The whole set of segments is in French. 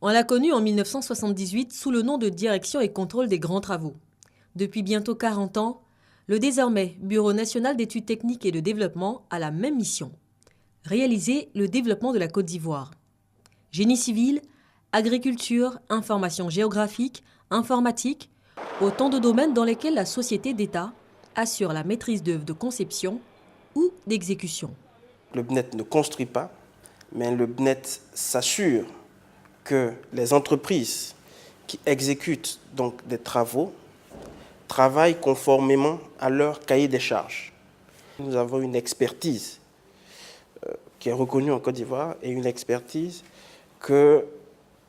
On l'a connu en 1978 sous le nom de Direction et contrôle des grands travaux. Depuis bientôt 40 ans, le désormais Bureau national d'études techniques et de développement a la même mission: réaliser le développement de la Côte d'Ivoire. Génie civil, agriculture, information géographique, informatique, autant de domaines dans lesquels la société d'État assure la maîtrise d'œuvre de conception ou d'exécution. Le BNET ne construit pas, mais le BNET s'assure que les entreprises qui exécutent donc des travaux travaillent conformément à leur cahier des charges. Nous avons une expertise qui est reconnue en Côte d'Ivoire et une expertise que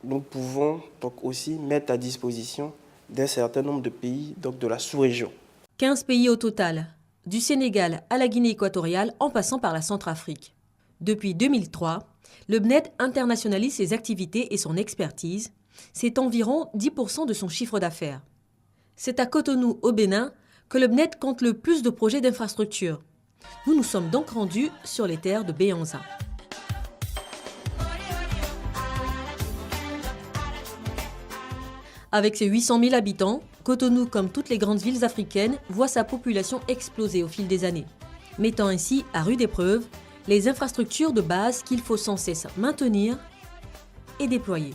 nous pouvons donc aussi mettre à disposition d'un certain nombre de pays donc de la sous-région. 15 pays au total, du Sénégal à la Guinée équatoriale en passant par la Centrafrique. Depuis 2003, le BNET internationalise ses activités et son expertise. C'est environ 10% de son chiffre d'affaires. C'est à Cotonou, au Bénin, que le BNET compte le plus de projets d'infrastructure. Nous nous sommes donc rendus sur les terres de Béhanza. Avec ses 800 000 habitants, Cotonou, comme toutes les grandes villes africaines, voit sa population exploser au fil des années, mettant ainsi à rude épreuve les infrastructures de base qu'il faut sans cesse maintenir et déployer.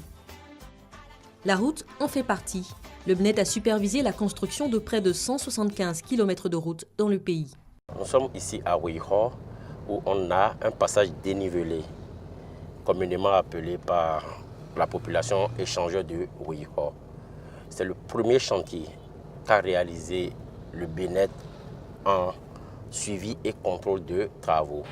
La route en fait partie. Le BNET a supervisé la construction de près de 175 km de route dans le pays. Nous sommes ici à Ouiho, où on a un passage dénivelé, communément appelé par la population échangeur de Ouiho. C'est le premier chantier qu'a réalisé le BNET en suivi et contrôle de travaux.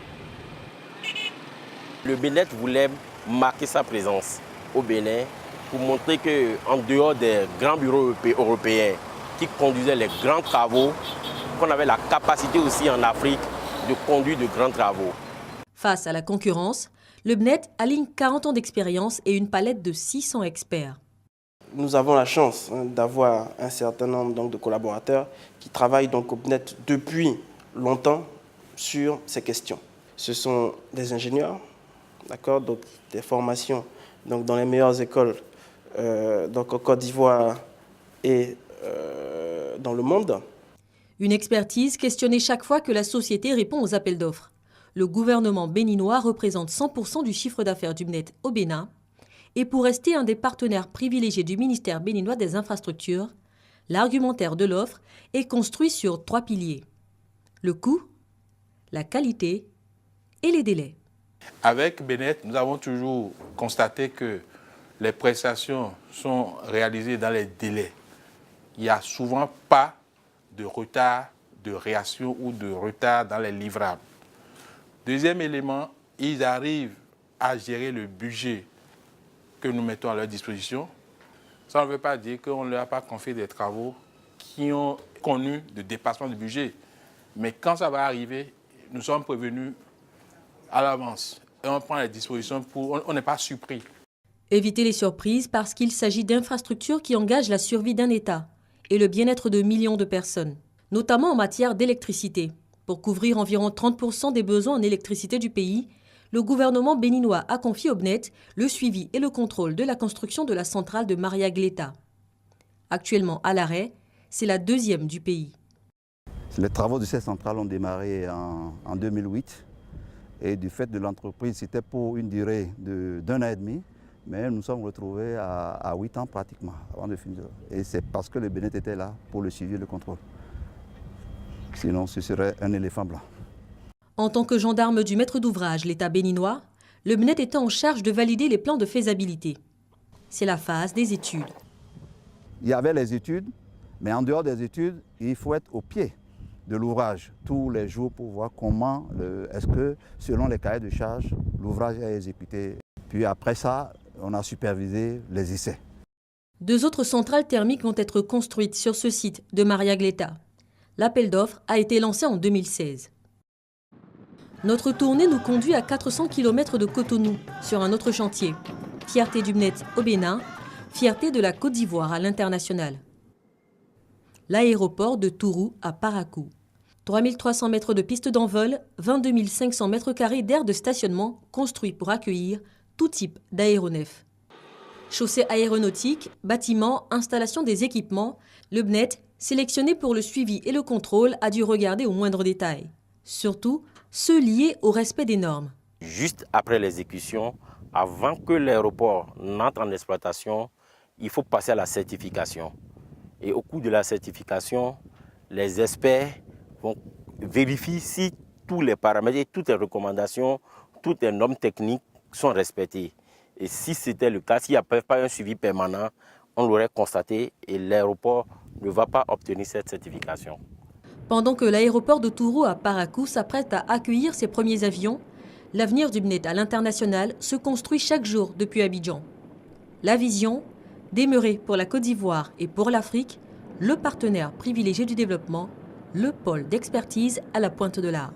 Le BNET voulait marquer sa présence au Bénin pour montrer qu'en dehors des grands bureaux européens qui conduisaient les grands travaux, qu'on avait la capacité aussi en Afrique de conduire de grands travaux. Face à la concurrence, le BNET aligne 40 ans d'expérience et une palette de 600 experts. Nous avons la chance d'avoir un certain nombre donc, de collaborateurs qui travaillent donc, au BNET depuis longtemps sur ces questions. Ce sont des ingénieurs, donc des formations donc, dans les meilleures écoles donc, en Côte d'Ivoire et dans le monde. Une expertise questionnée chaque fois que la société répond aux appels d'offres. Le gouvernement béninois représente 100% du chiffre d'affaires du BNET au Bénin. Et pour rester un des partenaires privilégiés du ministère béninois des Infrastructures, l'argumentaire de l'offre est construit sur 3 piliers: le coût, la qualité et les délais. Avec BNET, nous avons toujours constaté que les prestations sont réalisées dans les délais. Il n'y a souvent pas de retard de réaction ou de retard dans les livrables. Deuxième élément, ils arrivent à gérer le budget que nous mettons à leur disposition. Ça ne veut pas dire qu'on ne leur a pas confié des travaux qui ont connu de dépassement de budget. Mais quand ça va arriver, nous sommes prévenus à l'avance. Et on prend les dispositions pour... On n'est pas surpris. Éviter les surprises parce qu'il s'agit d'infrastructures qui engagent la survie d'un État et le bien-être de millions de personnes, notamment en matière d'électricité. Pour couvrir environ 30% des besoins en électricité du pays, le gouvernement béninois a confié au BNET le suivi et le contrôle de la construction de la centrale de Maria-Gleta. Actuellement à l'arrêt, c'est la deuxième du pays. Les travaux de cette centrale ont démarré en 2008 et du fait de l'entreprise, c'était pour une durée d'1 an et demi, mais nous nous sommes retrouvés à 8 ans pratiquement avant de finir. Et c'est parce que le BNET était là pour le suivi et le contrôle. Sinon, ce serait un éléphant blanc. En tant que gendarme du maître d'ouvrage, l'État béninois, le BNET était en charge de valider les plans de faisabilité. C'est la phase des études. Il y avait les études, mais en dehors des études, il faut être au pied de l'ouvrage tous les jours pour voir comment, est-ce que selon les cahiers de charge, l'ouvrage est exécuté. Puis après ça, on a supervisé les essais. 2 autres centrales thermiques vont être construites sur ce site de Maria-Gleta. L'appel d'offres a été lancé en 2016. Notre tournée nous conduit à 400 km de Cotonou, sur un autre chantier. Fierté du BNET au Bénin, fierté de la Côte d'Ivoire à l'international. L'aéroport de Tourou à Parakou. 3300 mètres de piste d'envol, 22 500 mètres carrés d'aire de stationnement construits pour accueillir tout type d'aéronefs. Chaussée aéronautique, bâtiments, installation des équipements, le BNET, sélectionné pour le suivi et le contrôle, a dû regarder au moindre détail. Surtout, ceux liés au respect des normes. Juste après l'exécution, avant que l'aéroport n'entre en exploitation, il faut passer à la certification. Et au cours de la certification, les experts vont vérifier si tous les paramètres et toutes les recommandations, toutes les normes techniques sont respectées. Et si c'était le cas, s'il n'y a pas un suivi permanent, on l'aurait constaté et l'aéroport ne va pas obtenir cette certification. Pendant que l'aéroport de Touro à Parakou s'apprête à accueillir ses premiers avions, l'avenir du BNET à l'international se construit chaque jour depuis Abidjan. La vision, demeurer pour la Côte d'Ivoire et pour l'Afrique, le partenaire privilégié du développement, le pôle d'expertise à la pointe de l'art.